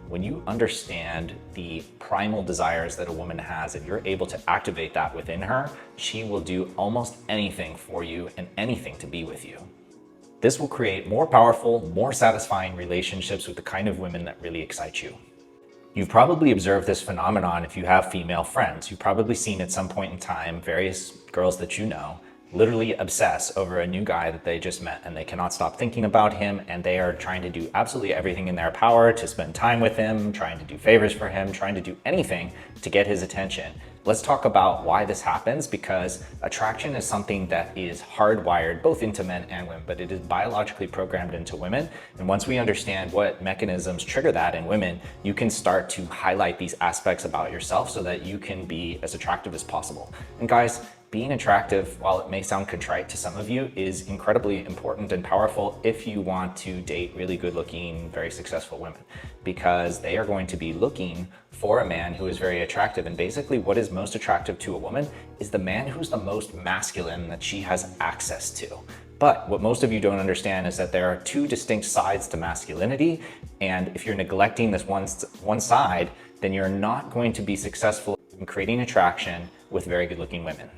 When you understand the primal desires that a woman has and you're able to activate that within her, she will do almost anything for you and anything to be with you. This will create more powerful, more satisfying relationships with the kind of women that really excite you. You've probably observed this phenomenon if you have female friends. You've probably seen at some point in time various girls that you know literally obsess over a new guy that they just met, and they cannot stop thinking about him, and they are trying to do absolutely everything in their power to spend time with him, trying to do favors for him, trying to do anything to get his attention. Let's talk about why this happens, because attraction is something that is hardwired both into men and women, but it is biologically programmed into women. And once we understand what mechanisms trigger that in women, you can start to highlight these aspects about yourself so that you can be as attractive as possible. And guys, being attractive, while it may sound contrite to some of you, is incredibly important and powerful if you want to date really good looking, very successful women, because they are going to be looking for a man who is very attractive. And basically what is most attractive to a woman is the man who's the most masculine that she has access to. But what most of you don't understand is that there are two distinct sides to masculinity. And if you're neglecting this one side, then you're not going to be successful in creating attraction with very good looking women.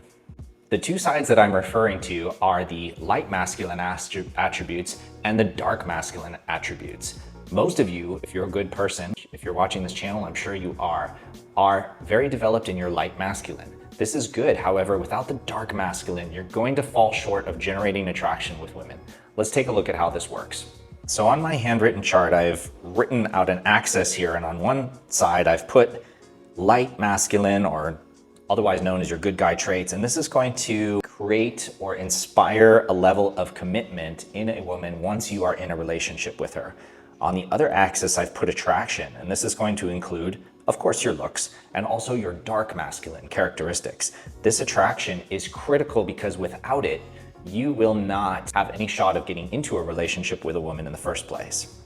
The two sides that I'm referring to are the light masculine attributes and the dark masculine attributes. Most of you, if you're a good person, if you're watching this channel, I'm sure you are very developed in your light masculine. This is good. However, without the dark masculine, you're going to fall short of generating attraction with women. Let's take a look at how this works. So on my handwritten chart, I've written out an axis here, and on one side, I've put light masculine, or otherwise known as your good guy traits. And this is going to create or inspire a level of commitment in a woman once you are in a relationship with her. On the other axis, I've put attraction, and this is going to include, of course, your looks and also your dark masculine characteristics. This attraction is critical because without it, you will not have any shot of getting into a relationship with a woman in the first place.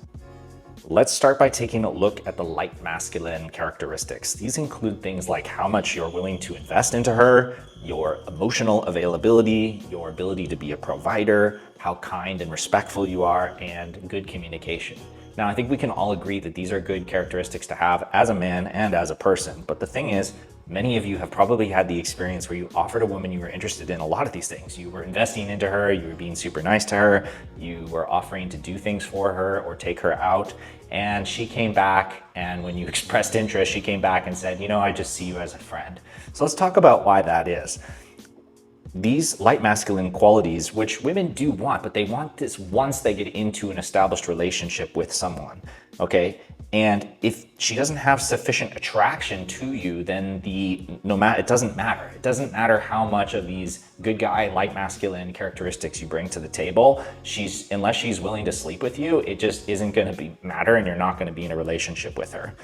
Let's start by taking a look at the light masculine characteristics. These include things like how much you're willing to invest into her, your emotional availability, your ability to be a provider, how kind and respectful you are, and good communication. Now, I think we can all agree that these are good characteristics to have as a man and as a person. But the thing is, many of you have probably had the experience where you offered a woman you were interested in a lot of these things. You were investing into her, you were being super nice to her, you were offering to do things for her or take her out, and she came back, and when you expressed interest, she came back and said, you know, I just see you as a friend. So let's talk about why that is. These light masculine qualities, which women do want, but they want this once they get into an established relationship with someone, okay? And if she doesn't have sufficient attraction to you, then it doesn't matter. It doesn't matter how much of these good guy, light masculine characteristics you bring to the table. Unless she's willing to sleep with you, it just isn't going to matter, and you're not going to be in a relationship with her.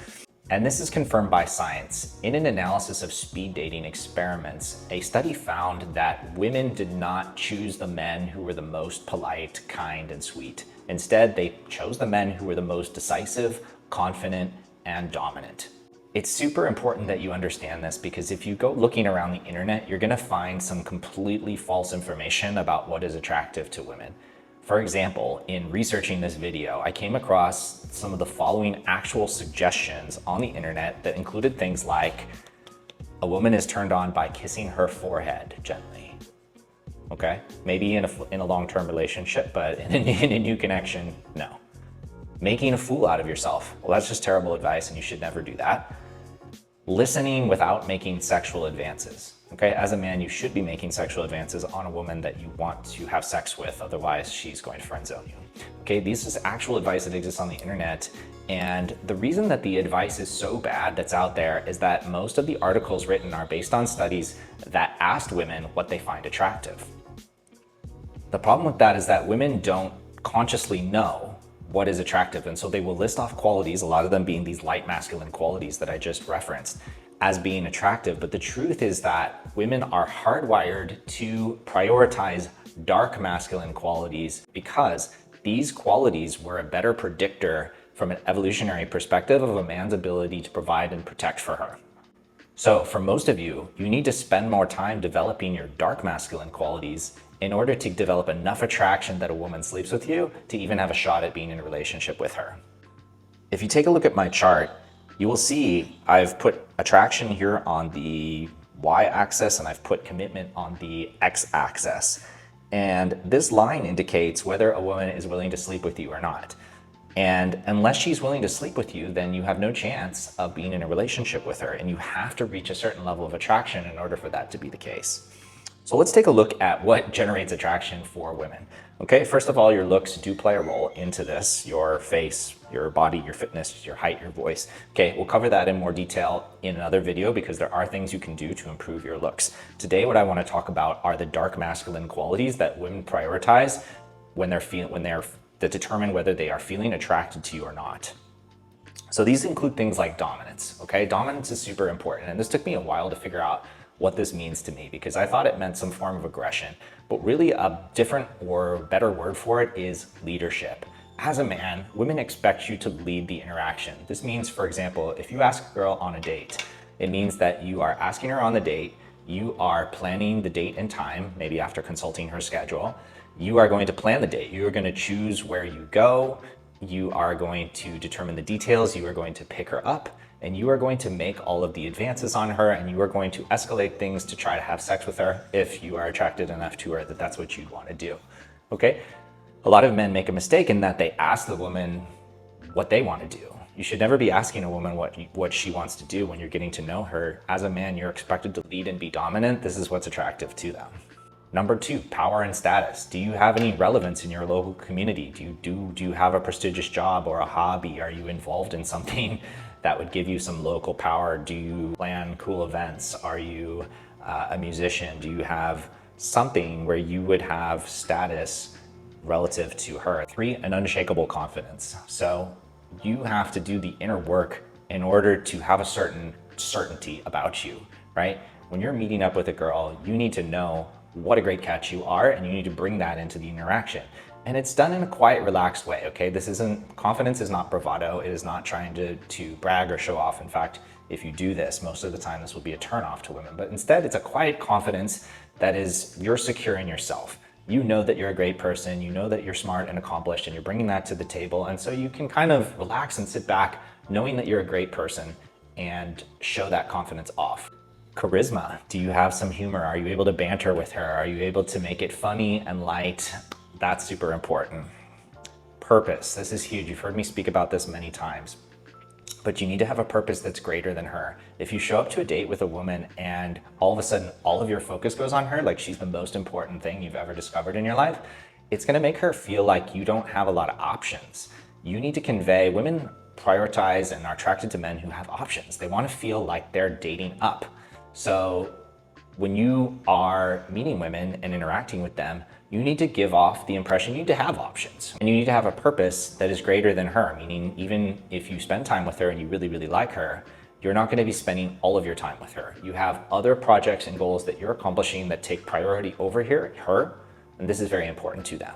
And this is confirmed by science. In an analysis of speed dating experiments, a study found that women did not choose the men who were the most polite, kind, and sweet. Instead, they chose the men who were the most decisive, confident, and dominant. It's super important that you understand this, because if you go looking around the internet, you're going to find some completely false information about what is attractive to women. For example, in researching this video, I came across some of the following actual suggestions on the internet that included things like, a woman is turned on by kissing her forehead gently. Okay, maybe in a long-term relationship, but in a new connection, no. Making a fool out of yourself. Well, that's just terrible advice, and you should never do that. Listening without making sexual advances. Okay, as a man, you should be making sexual advances on a woman that you want to have sex with, otherwise she's going to friend zone you. Okay, this is actual advice that exists on the internet, and the reason that the advice is so bad that's out there is that most of the articles written are based on studies that asked women what they find attractive. The problem with that is that women don't consciously know what is attractive, and so they will list off qualities, a lot of them being these light masculine qualities that I just referenced, as being attractive. But the truth is that women are hardwired to prioritize dark masculine qualities because these qualities were a better predictor from an evolutionary perspective of a man's ability to provide and protect for her. So for most of you, you need to spend more time developing your dark masculine qualities in order to develop enough attraction that a woman sleeps with you to even have a shot at being in a relationship with her. If you take a look at my chart, you will see I've put attraction here on the y-axis and I've put commitment on the x-axis. And this line indicates whether a woman is willing to sleep with you or not. And unless she's willing to sleep with you, then you have no chance of being in a relationship with her, and you have to reach a certain level of attraction in order for that to be the case. So let's take a look at what generates attraction for women. Okay, first of all, your looks do play a role into this. Your face, your body, your fitness, your height, your voice. Okay, we'll cover that in more detail in another video because there are things you can do to improve your looks. Today, what I want to talk about are the dark masculine qualities that women prioritize that determine whether they are feeling attracted to you or not. So these include things like dominance. Okay, dominance is super important, and this took me a while to figure out what this means to me because I thought it meant some form of aggression, but really a different or better word for it is leadership. As a man, women expect you to lead the interaction. This means, for example, if you ask a girl on a date, it means that you are asking her on the date, you are planning the date and time, maybe after consulting her schedule. You are going to plan the date. You are going to choose where you go. You are going to determine the details. You are going to pick her up, and you are going to make all of the advances on her, and you are going to escalate things to try to have sex with her if you are attracted enough to her that that's what you'd want to do. Okay? A lot of men make a mistake in that they ask the woman what they want to do. You should never be asking a woman what she wants to do when you're getting to know her. As a man, you're expected to lead and be dominant. This is what's attractive to them. Number 2, power and status. Do you have any relevance in your local community? Do you have a prestigious job or a hobby? Are you involved in something that would give you some local power? Do you plan cool events? Are you a musician? Do you have something where you would have status relative to her? 3, an unshakable confidence. So you have to do the inner work in order to have a certain certainty about you, right? When you're meeting up with a girl, you need to know what a great catch you are, and you need to bring that into the interaction. And it's done in a quiet, relaxed way, okay? Confidence is not bravado. It is not trying to brag or show off. In fact, if you do this, most of the time this will be a turnoff to women. But instead, it's a quiet confidence that is, you're secure in yourself. You know that you're a great person. You know that you're smart and accomplished, and you're bringing that to the table. And so you can kind of relax and sit back knowing that you're a great person and show that confidence off. Charisma. Do you have some humor? Are you able to banter with her? Are you able to make it funny and light? That's super important. Purpose. This is huge. You've heard me speak about this many times, but you need to have a purpose that's greater than her. If you show up to a date with a woman and all of a sudden all of your focus goes on her, like she's the most important thing you've ever discovered in your life, it's going to make her feel like you don't have a lot of options. You need to convey, women prioritize and are attracted to men who have options. They want to feel like they're dating up. So when you are meeting women and interacting with them, you need to give off the impression you need to have options. And you need to have a purpose that is greater than her, meaning even if you spend time with her and you really, really like her, you're not going to be spending all of your time with her. You have other projects and goals that you're accomplishing that take priority over her, and this is very important to them.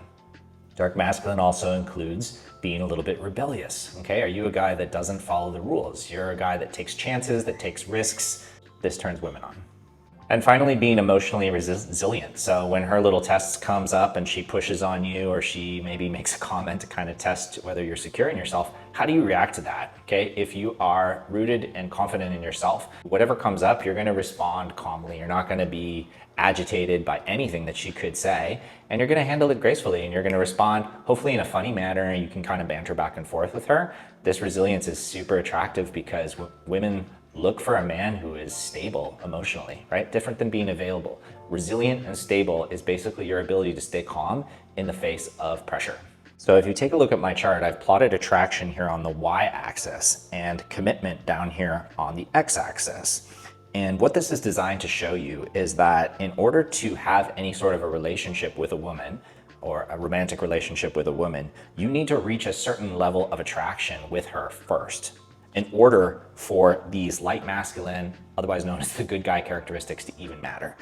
Dark masculine also includes being a little bit rebellious, okay? Are you a guy that doesn't follow the rules? You're a guy that takes chances, that takes risks. This turns women on. And finally, being emotionally resilient. So when her little test comes up and she pushes on you, or she maybe makes a comment to kind of test whether you're secure in yourself, how do you react to that? Okay, if you are rooted and confident in yourself, whatever comes up, you're going to respond calmly. You're not going to be agitated by anything that she could say, and you're going to handle it gracefully, and you're going to respond hopefully in a funny manner, and you can kind of banter back and forth with her. This resilience is super attractive because women look for a man who is stable emotionally, right? Different than being available. Resilient and stable is basically your ability to stay calm in the face of pressure. So if you take a look at my chart, I've plotted attraction here on the y-axis and commitment down here on the x-axis. And what this is designed to show you is that in order to have any sort of a relationship with a woman, or a romantic relationship with a woman, you need to reach a certain level of attraction with her first, in order for these light masculine, otherwise known as the good guy characteristics, to even matter.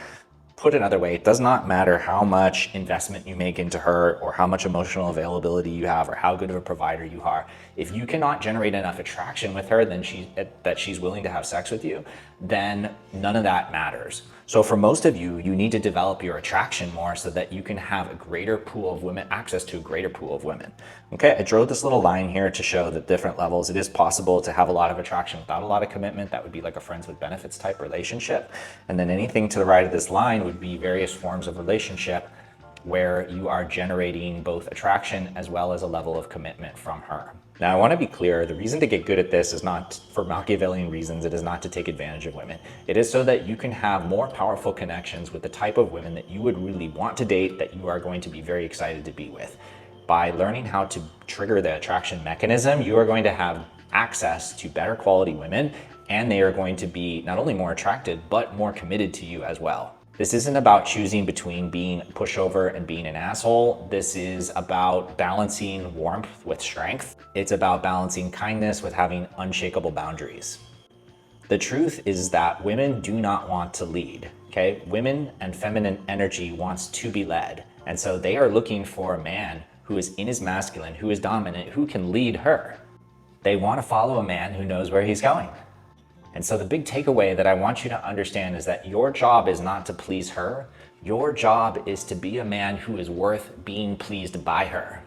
Put another way, it does not matter how much investment you make into her, or how much emotional availability you have, or how good of a provider you are. If you cannot generate enough attraction with her that she's willing to have sex with you, then none of that matters. So for most of you, you need to develop your attraction more so that you can have a greater pool of women, access to a greater pool of women. Okay, I drew this little line here to show the different levels. It is possible to have a lot of attraction without a lot of commitment. That would be like a friends with benefits type relationship. And then anything to the right of this line would be various forms of relationship where you are generating both attraction as well as a level of commitment from her. Now, I want to be clear, the reason to get good at this is not for Machiavellian reasons. It is not to take advantage of women. It is so that you can have more powerful connections with the type of women that you would really want to date, that you are going to be very excited to be with. By learning how to trigger the attraction mechanism, you are going to have access to better quality women, and they are going to be not only more attracted, but more committed to you as well. This isn't about choosing between being a pushover and being an asshole. This is about balancing warmth with strength. It's about balancing kindness with having unshakable boundaries. The truth is that women do not want to lead, okay? Women and feminine energy wants to be led. And so they are looking for a man who is in his masculine, who is dominant, who can lead her. They want to follow a man who knows where he's going. And so the big takeaway that I want you to understand is that your job is not to please her. Your job is to be a man who is worth being pleased by her.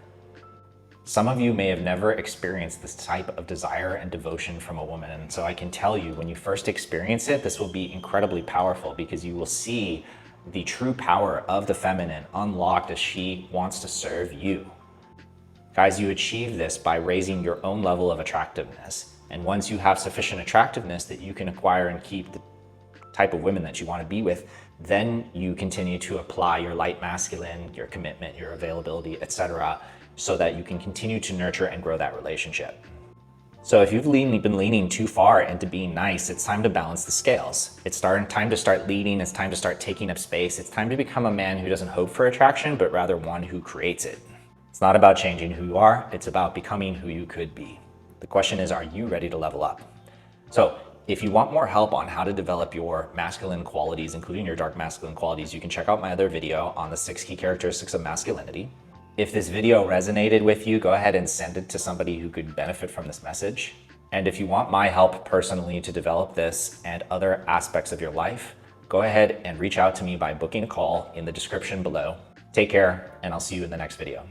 Some of you may have never experienced this type of desire and devotion from a woman. And so I can tell you, when you first experience it, this will be incredibly powerful because you will see the true power of the feminine unlocked as she wants to serve you. Guys, you achieve this by raising your own level of attractiveness. And once you have sufficient attractiveness that you can acquire and keep the type of women that you want to be with, then you continue to apply your light masculine, your commitment, your availability, etc., so that you can continue to nurture and grow that relationship. So if you've been leaning too far into being nice, it's time to balance the scales. It's time to start leading. It's time to start taking up space. It's time to become a man who doesn't hope for attraction, but rather one who creates it. It's not about changing who you are. It's about becoming who you could be. The question is, are you ready to level up? So if you want more help on how to develop your masculine qualities, including your dark masculine qualities, you can check out my other video on the 6 key characteristics of masculinity. If this video resonated with you, go ahead and send it to somebody who could benefit from this message. And if you want my help personally to develop this and other aspects of your life, go ahead and reach out to me by booking a call in the description below. Take care, and I'll see you in the next video.